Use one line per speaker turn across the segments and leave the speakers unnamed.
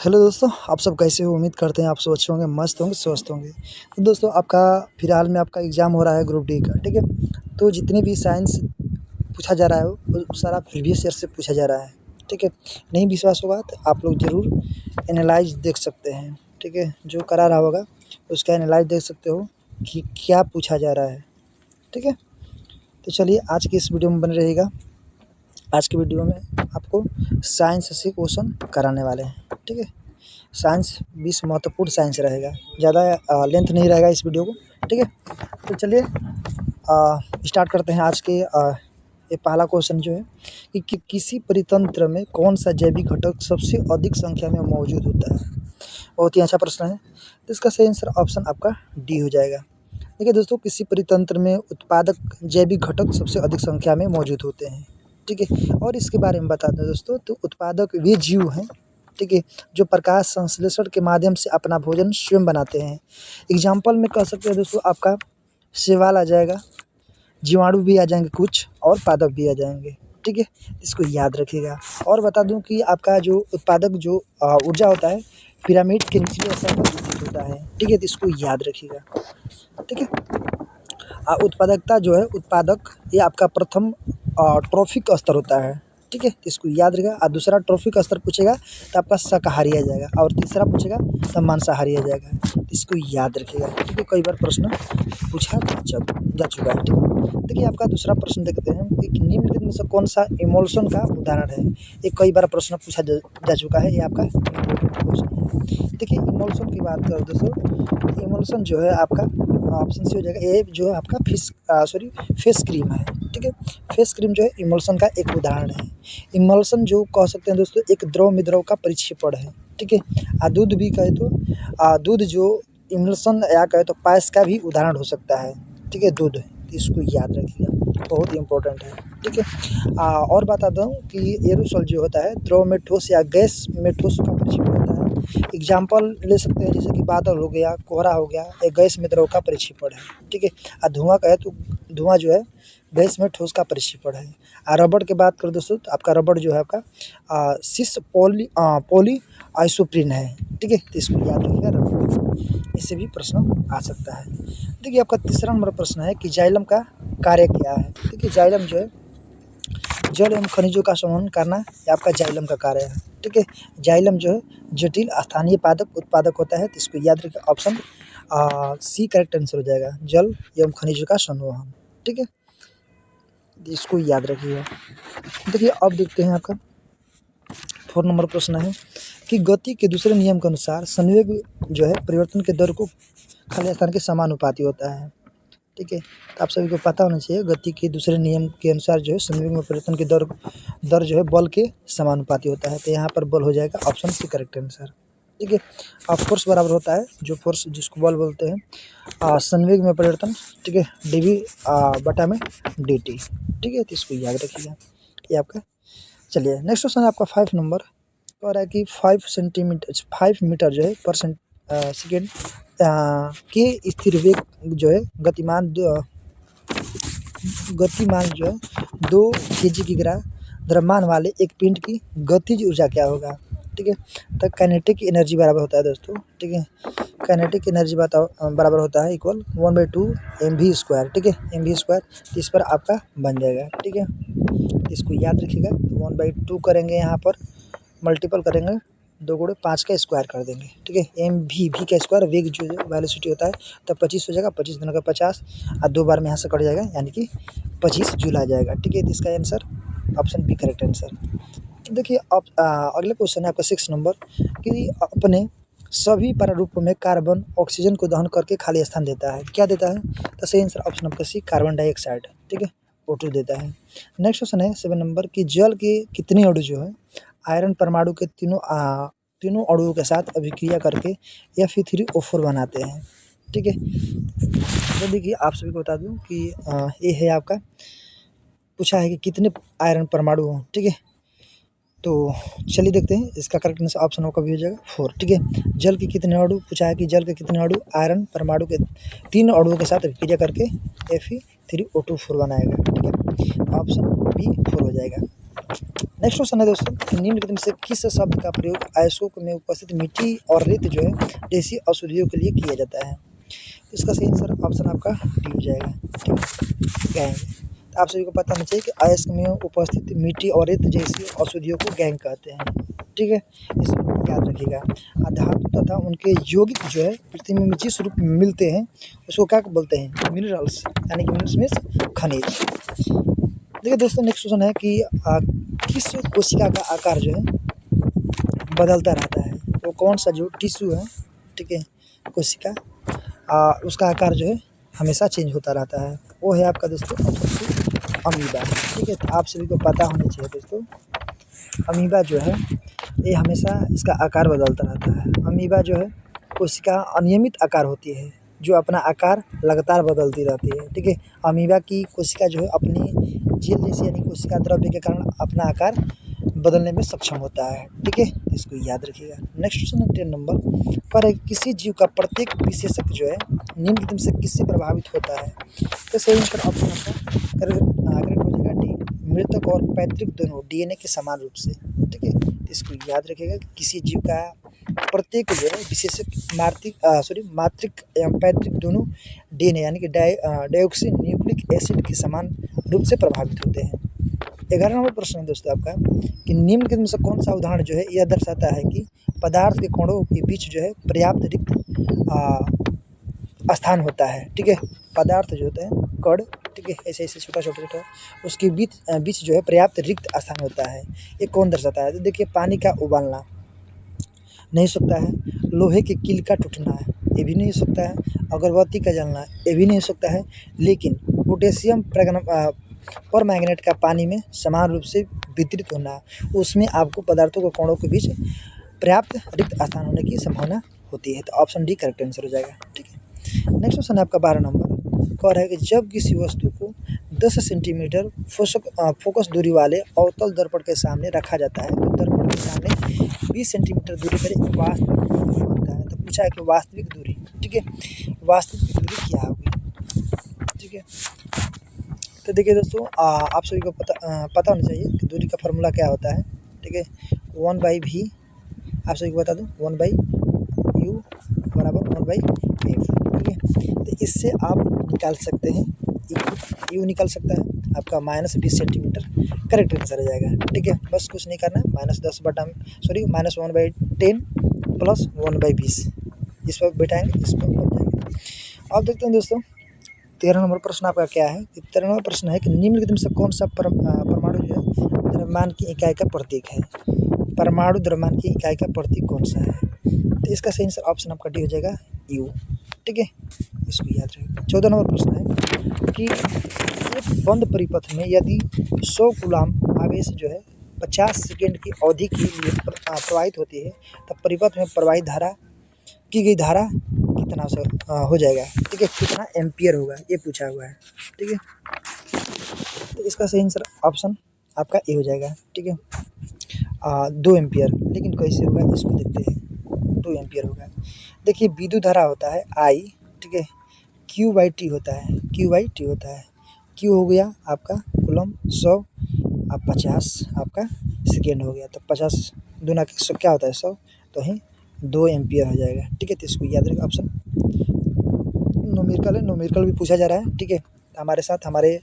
Hello दोस्तों, आप सब कैसे हो? उम्मीद करते हैं आप सब अच्छे होंगे, मस्त होंगे, स्वस्थ होंगे। तो दोस्तों आपका फिलहाल में आपका एग्ज़ाम हो रहा है ग्रुप डी का, ठीक है? तो जितने भी साइंस पूछा जा रहा है वो सारा प्रीवियस ईयर से पूछा जा रहा है, ठीक है? नहीं विश्वास होगा तो आप लोग ज़रूर एनालाइज़ देख सकते हैं, ठीक है? जो करा रहा होगा उसका एनालाइज़ देख सकते हो कि क्या पूछा जा रहा है, ठीक है? तो चलिए आज की इस वीडियो में बने रहिएगा। आज की वीडियो में आपको साइंस से क्वेश्चन कराने वाले हैं, ठीक है? साइंस 20 महत्वपूर्ण साइंस रहेगा, ज़्यादा लेंथ नहीं रहेगा इस वीडियो को, ठीक है? तो चलिए स्टार्ट करते हैं आज के ये पहला क्वेश्चन जो है कि किसी परितंत्र में कौन सा जैविक घटक सबसे अधिक संख्या में मौजूद होता है? बहुत ही अच्छा प्रश्न है। तो इसका सही आंसर ऑप्शन आपका डी हो जाएगा। देखिए दोस्तों, किसी परितंत्र में उत्पादक जैविक घटक सबसे अधिक संख्या में मौजूद होते हैं, ठीक है? और इसके बारे में बता दें दोस्तों, तो उत्पादक वे जीव हैं, ठीक है, जो प्रकाश संश्लेषण के माध्यम से अपना भोजन स्वयं बनाते हैं। एग्जाम्पल में कह सकते हैं दोस्तों, आपका शैवाल आ जाएगा, जीवाणु भी आ जाएंगे कुछ और पादप भी आ जाएंगे, ठीक है? इसको याद रखिएगा। और बता दूं कि आपका जो उत्पादक जो ऊर्जा होता है पिरामिड के निचले स्तर पर विकसित होता है, ठीक है? तो इसको याद रखिएगा, ठीक है? उत्पादकता जो है उत्पादक ये आपका प्रथम ट्रॉफिक स्तर होता है, ठीक है? तो इसको याद रखिएगा। और दूसरा ट्रॉफिक स्तर पूछेगा तो आपका शाकाहारी आ जाएगा, और तीसरा पूछेगा तो मांसाहारी आ जाएगा। तो इसको याद रखिएगा, ठीक है? कई बार प्रश्न पूछा जा चुका है, ठीक है? देखिए आपका दूसरा प्रश्न देखते हैं कि निम्नलिखित में से कौन सा इमोल्सन का उदाहरण है? ये कई बार प्रश्न पूछा जा चुका है, ये आपका इम्पोर्टेंट क्वेश्चन है। देखिए इमोल्सन की बात करें दोस्तों, इमोल्सन जो है आपका ऑप्शन सी हो जाएगा। ये जो है आपका फेस क्रीम है, ठीक है? फेस क्रीम जो है इमल्सन का एक उदाहरण है। इमल्सन जो कह सकते हैं दोस्तों एक द्रव मिद्रव का परिक्षेपण है, ठीक है? दूध भी कहे तो दूध जो इमल्सन या कहे तो पायस का भी उदाहरण हो सकता है, ठीक है? दूध, इसको याद रखिएगा, बहुत ही इंपॉर्टेंट है, ठीक है? और बता दूं कि एरोसोल जो होता है द्रव में ठोस या गैस में ठोस का परिक्षेपण होता है। एग्जाम्पल ले सकते हैं जैसे कि बादल हो गया, कोहरा हो गया, एक गैस में द्रव का परिक्षेपण है, ठीक है? धुआं कहे तो धुआं जो है गैस में ठोस का परिक्षेपण है। रबड़ की बात करें दोस्तों, तो आपका रबड़ जो है आपका सिस पॉली आइसोप्रीन है, ठीक है? तो इसको याद रखिएगा, रबड़, इससे भी प्रश्न आ सकता है। देखिए आपका तीसरा नंबर प्रश्न है कि जाइलम का कार्य क्या है? देखिए जाइलम जो है जल एवं खनिजों का संवहन करना, ये आपका जाइलम का कार्य है, ठीक है? जाइलम जो है जटिल स्थानीय पादप उत्पादक होता है, तो इसको याद रखिए, ऑप्शन सी करेक्ट आंसर हो जाएगा, जल एवं खनिजों का संवहन, ठीक है? इसको याद रखिएगा। देखिए अब देखते हैं आपका 4 नंबर प्रश्न है कि गति के दूसरे नियम के अनुसार संवेग जो है परिवर्तन के दर को खाली स्थान के समानुपाती होता है, ठीक है? तो आप सभी को पता होना चाहिए गति के दूसरे नियम के अनुसार जो है संवेग में परिवर्तन की दर जो है बल के समानुपाती होता है। तो यहाँ पर बल हो जाएगा ऑप्शन सी करेक्ट आंसर, ठीक है? फोर्स बराबर होता है, जो फोर्स जिसको बल बोलते हैं संवेग में परिवर्तन, ठीक है, dv बटा में dt, ठीक है? तो इसको याद रखिएगा, ये आपका। चलिए नेक्स्ट क्वेश्चन है आपका 5 नंबर, कह रहा है कि 5 मीटर जो है पर सेकेंड के स्थिर वेग जो है गतिमान जो है 2 kg की द्रव्यमान वाले एक पिंड की गतिज ऊर्जा क्या होगा? ठीक है? तो काइनेटिक एनर्जी बराबर होता है दोस्तों, ठीक है? काइनेटिक एनर्जी बराबर होता है इक्वल 1/2 mv², ठीक है? mv², इस पर आपका बन जाएगा, ठीक है? इसको याद रखिएगा। 1/2 करेंगे, यहाँ पर मल्टीपल करेंगे, 2 गुणे 5 का स्क्वायर कर देंगे, ठीक है? mv का स्क्वायर वेग जो वेलोसिटी होता है, तब 25 हो जाएगा, 25 दूना का 50 और 2 बार में यहाँ से कट जाएगा, यानी कि 25 जूल आ जाएगा, ठीक है? तो इसका answer option B correct answer. देखिए अब अगला क्वेश्चन है आपका 6 नंबर कि अपने सभी प्रारूपों में कार्बन ऑक्सीजन को दहन करके खाली स्थान देता है, क्या देता है? तो सही आंसर ऑप्शन आपका सी कार्बन डाइऑक्साइड, ठीक है, O2 देता है। नेक्स्ट क्वेश्चन है 7 नंबर कि जल के कितने अणु जो है आयरन परमाणु के तीनों अणुओं के साथ अभिक्रिया करके Fe3O4 बनाते हैं, ठीक है? तो देखिए आप सभी को बता दूं कि ये है आपका पूछा है कि कितने आयरन परमाणु हों, ठीक है? तो चलिए देखते हैं इसका करेक्ट आंसर ऑप्शन का भी हो जाएगा 4, ठीक है? जल के कितने अणु पूछा है कि जल के कितने अणु आयरन परमाणु के 3 अणुओं के साथ अभिक्रिया करके Fe3O4 बनाएगा, ठीक है? ऑप्शन बी 4 हो जाएगा। नेक्स्ट क्वेश्चन है दोस्तों कि निम्नलिखित में से किस शब्द का प्रयोग अयस्कों में उपस्थित मिट्टी और रेत जो है जैसी अशुद्धियों के लिए किया जाता है। इसका सही आंसर ऑप्शन आपका डी हो जाएगा। ठीक है, गैंग। तो आप सभी को पता होना चाहिए कि अयस्क में उपस्थित मिट्टी और रेत जैसी अशुद्धियों को गैंग कहते हैं। ठीक है, इसको याद रखिएगा। धातु तथा उनके यौगिक जो है पृथ्वी में जिस रूप में मिलते हैं उसको क्या बोलते हैं? मिनरल्स, यानी कि मिनरल्स मीन्स खनिज। देखिए दोस्तों, नेक्स्ट क्वेश्चन है कि किस कोशिका का आकार जो है बदलता रहता है? वो कौन सा जो टिश्यू है, ठीक है, कोशिका, उसका आकार जो है हमेशा चेंज होता रहता है? वो है आपका दोस्तों ऑप्शन सी, अमीबा। ठीक है, तो आप सभी को पता होना चाहिए दोस्तों, अमीबा जो है ये हमेशा इसका आकार बदलता रहता है। अमीबा जो है कोशिका अनियमित आकार होती है जो अपना आकार लगातार बदलती रहती है। ठीक है, अमीबा की कोशिका जो है अपनी जेल जैसी यानी कोशिका द्रव्य के कारण अपना आकार बदलने में सक्षम होता है। ठीक है, इसको याद रखिएगा। नेक्स्ट क्वेश्चन है 10 नंबर पर है, किसी जीव का प्रत्येक विशेषक जो है निम्नलिखित में से किससे प्रभावित होता है? तो सही आंसर ऑप्शन आपका करेक्ट हो जाएगा डी, मृतक और पैतृक दोनों डीएनए के समान रूप से। ठीक है, इसको याद रखिएगा। किसी जीव का प्रत्येक जो है विशेषक मातृक एवं पैतृक दोनों डीएनए यानी कि डाइऑक्सी न्यूक्लिक एसिड के समान रूप से प्रभावित होते हैं। 11 नंबर प्रश्न है दोस्तों आपका कि निम्नलिखित में से कौन सा उदाहरण जो है यह दर्शाता है कि पदार्थ के कणों के बीच जो है पर्याप्त रिक्त स्थान होता है? ठीक है, पदार्थ जो होता है कण, ठीक है, ऐसे ऐसे छोटा उसके बीच जो है पर्याप्त रिक्त स्थान होता है। ये कौन दर्शाता है? तो देखिए, पानी का उबालना नहीं हो सकता है, लोहे के कील का टूटना ये भी नहीं हो सकता है, अगरबत्ती का जलना ये भी नहीं हो सकता है, लेकिन पोटेशियम परमैंगनेट का पानी में समान रूप से वितरित होना, उसमें आपको पदार्थों के कणों के बीच पर्याप्त रिक्त स्थान होने की संभावना होती है। तो ऑप्शन डी करेक्ट आंसर हो जाएगा। ठीक है, नेक्स्ट क्वेश्चन है आपका 12 नंबर कह रहा है कि जब किसी वस्तु को 10 सेंटीमीटर फोकस दूरी वाले अवतल दर्पण के सामने रखा जाता है तो दर्पण के सामने 20 सेंटीमीटर दूरी पर एक वास्तविक दूरी बनता है। तो पूछा है कि वास्तविक दूरी, ठीक है, वास्तविक दूरी क्या होगी? ठीक है, तो देखिए दोस्तों, आप सभी को पता होना चाहिए कि दूरी का फार्मूला क्या होता है। ठीक है, 1/v, आप सभी को बता दूं 1/u बराबर 1/f। ठीक है, तो इससे आप निकाल सकते हैं, यू निकल सकता है आपका -20 सेंटीमीटर, करेक्ट आंसर आ जाएगा। ठीक है, बस कुछ नहीं करना है, -1/10 प्लस 1/20 इस पर बैठाएंगे, इस पर बन जाएंगे। अब देखते हैं दोस्तों 13 नंबर प्रश्न आपका क्या है? 13 नंबर प्रश्न है कि निम्नलिखित में से कौन सा परमाणु जो है द्रव्यमान की इकाई का प्रतीक है? परमाणु द्रव्यमान की इकाई का प्रतीक कौन सा है? तो इसका सही आंसर ऑप्शन आपका डी हो जाएगा, यू। ठीक है, इसको याद रखिए। 14 नंबर प्रश्न है कि एक बंद परिपथ में यदि 100 कूलाम आवेश जो है 50 सेकेंड की अवधि के लिए प्रवाहित होती है तो परिपथ में प्रवाहित धारा की गई धारा कितना हो जाएगा? ठीक है, कितना एम्पियर होगा ये पूछा हुआ है। ठीक है, तो इसका सही आंसर ऑप्शन आपका ए हो जाएगा। ठीक है, 2 एम्पियर, लेकिन कैसे होगा इसको देखते हैं। 2 एम्पियर होगा। देखिए, विद्युत धारा होता है आई, ठीक है, Q/T होता है, Q/T होता है। Q हो गया आपका कूलम 100, अब 50 आपका सेकेंड हो गया, तो 50 दूना क्या होता है 100, तो ही 2 एम्पियर हो जाएगा। ठीक है, तो इसको याद रखिए। ऑप्शन न्यूमेरिकल है, न्यूमेरिकल भी पूछा जा रहा है। ठीक है, हमारे साथ हमारे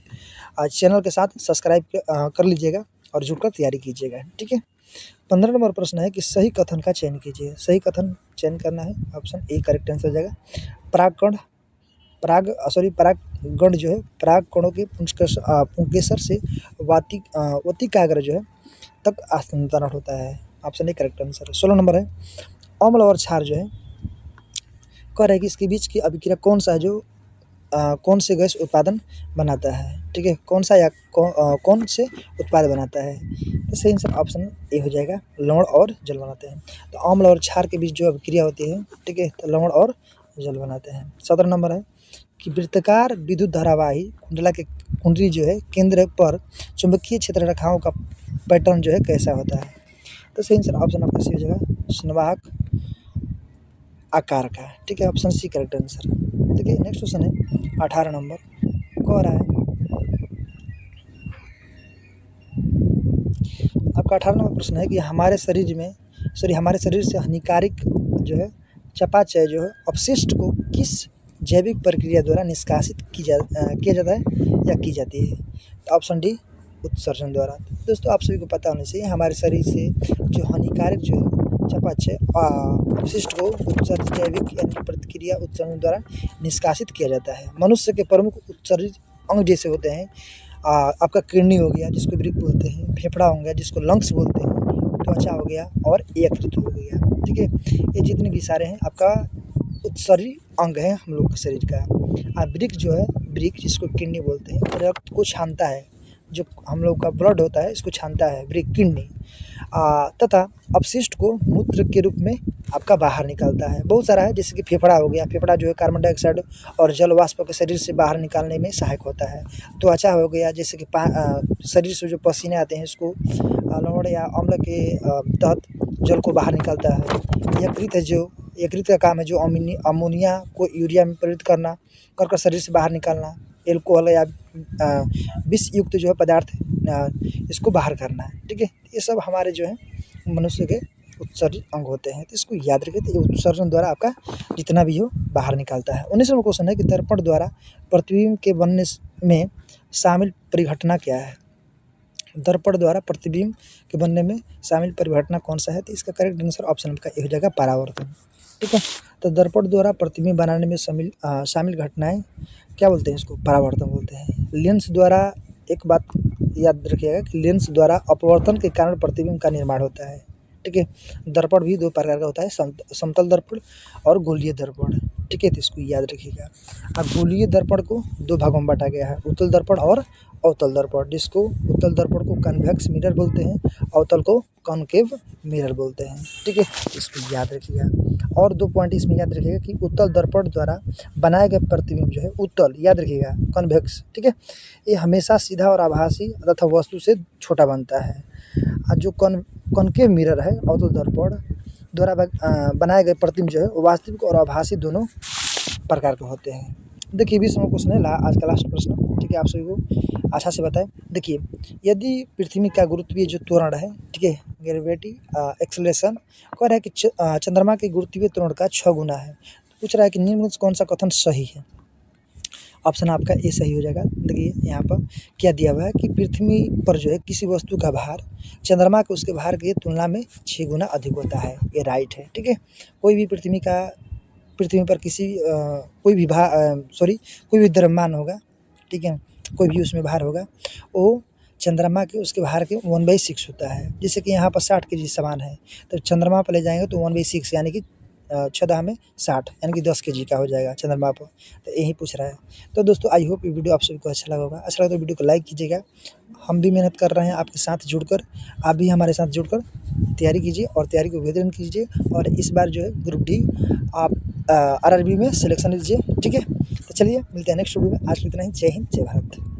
चैनल के साथ सब्सक्राइब कर लीजिएगा और जुड़कर तैयारी कीजिएगा। ठीक है, 15 नंबर प्रश्न है कि सही कथन का चयन कीजिए। सही कथन चयन करना है, ऑप्शन ए करेक्ट आंसर हो जाएगा। परागगण जो है पराग कणों के पुंकेसर से वातिकाग्र जो है तक स्थानांतरण होता है। ऑप्शन ए करेक्ट आंसर है। 16 नंबर है अम्ल और क्षार जो है कह रहा है कि इसके बीच की अभिक्रिया कौन सा है जो कौन से गैस उत्पादन बनाता है? ठीक है, कौन सा या कौन से उत्पाद बनाता है? तो सही आंसर ऑप्शन ए हो जाएगा, लवण और जल बनाते हैं। तो अम्ल और क्षार के बीच जो अभिक्रिया होती है, ठीक है, तो लवण और जल बनाते हैं। 17 नंबर है कि वृत्ताकार विद्युत धारावाही कुंडला के कुंडली जो है केंद्र पर चुंबकीय क्षेत्र रेखाओं का पैटर्न जो है कैसा होता है? तो सही आंसर ऑप्शन आपका सी हो जाएगा, संवाहक आकार का। ठीक है, ऑप्शन सी करेक्ट आंसर। देखिए, नेक्स्ट क्वेश्चन है 18 नंबर कह रहा है आपका 18वां प्रश्न है कि हमारे शरीर से हानिकारक जो है चयापचय जो है अपशिष्ट को किस जैविक प्रक्रिया द्वारा निष्कासित किया जाता है या की जाती है? तो ऑप्शन डी उत्सर्जन द्वारा। दोस्तों आप सभी को पता होना चाहिए हमारे शरीर से जो हानिकारक जो है चयापचय अपशिष्ट को उत्सर्जित जैविक यानी प्रतिक्रिया उत्सर्जन द्वारा निष्कासित किया जाता है। मनुष्य के प्रमुख उत्सर्जित अंग जैसे होते हैं आपका किडनी हो गया जिसको वृक्क बोलते हैं, फेफड़ा हो गया जिसको लंग्स बोलते हैं, त्वचा हो गया और यकृत हो गया। ठीक है, ये जितने भी सारे हैं आपका उत्सर्जी अंग है हम लोग के शरीर का। वृक्क जो है, वृक्क जिसको किडनी बोलते हैं, रक्त को छानता है, जो हम लोग का ब्लड होता है इसको छानता है वृक्क, किडनी, तथा अपशिष्ट को मूत्र के रूप में आपका बाहर निकालता है। बहुत सारा है जैसे कि फेफड़ा हो गया, फेफड़ा जो है कार्बन डाइऑक्साइड और जल वाष्प को शरीर से बाहर निकालने में सहायक होता है। त्वचा हो गया जैसे कि शरीर से जो पसीने आते हैं इसको लवण या अम्ल के तहत जल को बाहर निकालता है। यकृत है जो यकृत का काम है जो अमोनिया को यूरिया में परिवर्तित कर शरीर से बाहर निकालना, एल्कोहल या विष युक्त जो है पदार्थ इसको बाहर करना है। ठीक है, ये सब हमारे जो है मनुष्य के उत्सर्जित अंग होते हैं, तो इसको याद रखें। तो ये उत्सर्जन द्वारा आपका जितना भी हो बाहर निकालता है। 19वां क्वेश्चन है कि दर्पण द्वारा प्रतिबिंब के बनने में शामिल परिघटना क्या है? दर्पण द्वारा प्रतिबिंब के बनने में शामिल परिघटना कौन सा है? तो इसका करेक्ट आंसर ऑप्शन का ये हो जाएगा परावर्तन। ठीक है, तो दर्पण द्वारा प्रतिबिंब बनाने में शामिल घटनाएं क्या बोलते हैं? इसको परावर्तन बोलते हैं। लेंस द्वारा, एक बात याद रखिएगा कि लेंस द्वारा अपवर्तन के कारण प्रतिबिंब का निर्माण होता है। ठीक है, दर्पण भी दो प्रकार का होता है, समतल दर्पण और गोलीय दर्पण। ठीक है, तो इसको याद रखिएगा। अब गोलीय दर्पण को दो भागों में बांटा गया है, उत्तल दर्पण और अवतल दर्पण, जिसको उत्तल दर्पण को कन्वेक्स मिरर बोलते हैं, अवतल को कॉनकेव मिरर बोलते हैं। ठीक है, इसको याद रखिएगा। और 2 पॉइंट इसमें याद रखिएगा कि उत्तल दर्पण द्वारा बनाए गए प्रतिबिंब जो है उत्तल, याद रखिएगा, कन्वेक्स, ठीक है, ये हमेशा सीधा और आभासी तथा वस्तु से छोटा बनता है। जो कॉनकेव मिरर है, अवतल दर्पण द्वारा बनाए गए प्रतिबिंब जो है वो वास्तविक और आभासी दोनों प्रकार के होते हैं। देखिए 20वां क्वेश्चन है आज का लास्ट प्रश्न। ठीक है, आप सभी को अच्छा से बताएं। देखिए, यदि पृथ्वी का गुरुत्वीय जो त्वरण है, ठीक है, ग्रेविटी एक्सेलरेशन, कह रहा है कि चंद्रमा के गुरुत्वीय त्वरण का 6 गुना है। पूछ रहा है कि निम्न में से कौन सा कथन सही है? ऑप्शन आपका ए सही हो जाएगा। देखिए यहाँ पर क्या दिया हुआ है कि पृथ्वी पर जो है किसी वस्तु का भार चंद्रमा के उसके भार की तुलना में 6 गुना अधिक होता है, ये राइट है। ठीक है, कोई भी पृथ्वी पर कोई भी द्रव्यमान होगा, ठीक है, कोई भी उसमें भार होगा, वो चंद्रमा के उसके भार के 1/6 होता है। जैसे कि यहाँ पर 60 kg सामान है, तो चंद्रमा पर ले जाएंगे तो 1/6 यानी कि 6 में 60 यानी कि 10 kg का हो जाएगा चंद्रमा पर। तो यही पूछ रहा है। तो दोस्तों आई होप ये वीडियो आप सभी को अच्छा लगा होगा। अच्छा लगा तो वीडियो को लाइक कीजिएगा। हम भी मेहनत कर रहे हैं आपके साथ जुड़कर, आप भी हमारे साथ जुड़कर तैयारी कीजिए और तैयारी को बेहतरीन कीजिए। और इस बार जो है ग्रुप डी आप RRB में सिलेक्शन लीजिए। ठीक है, तो चलिए मिलते हैं नेक्स्ट वीडियो में। आज के इतना ही। जय हिंद, जय भारत।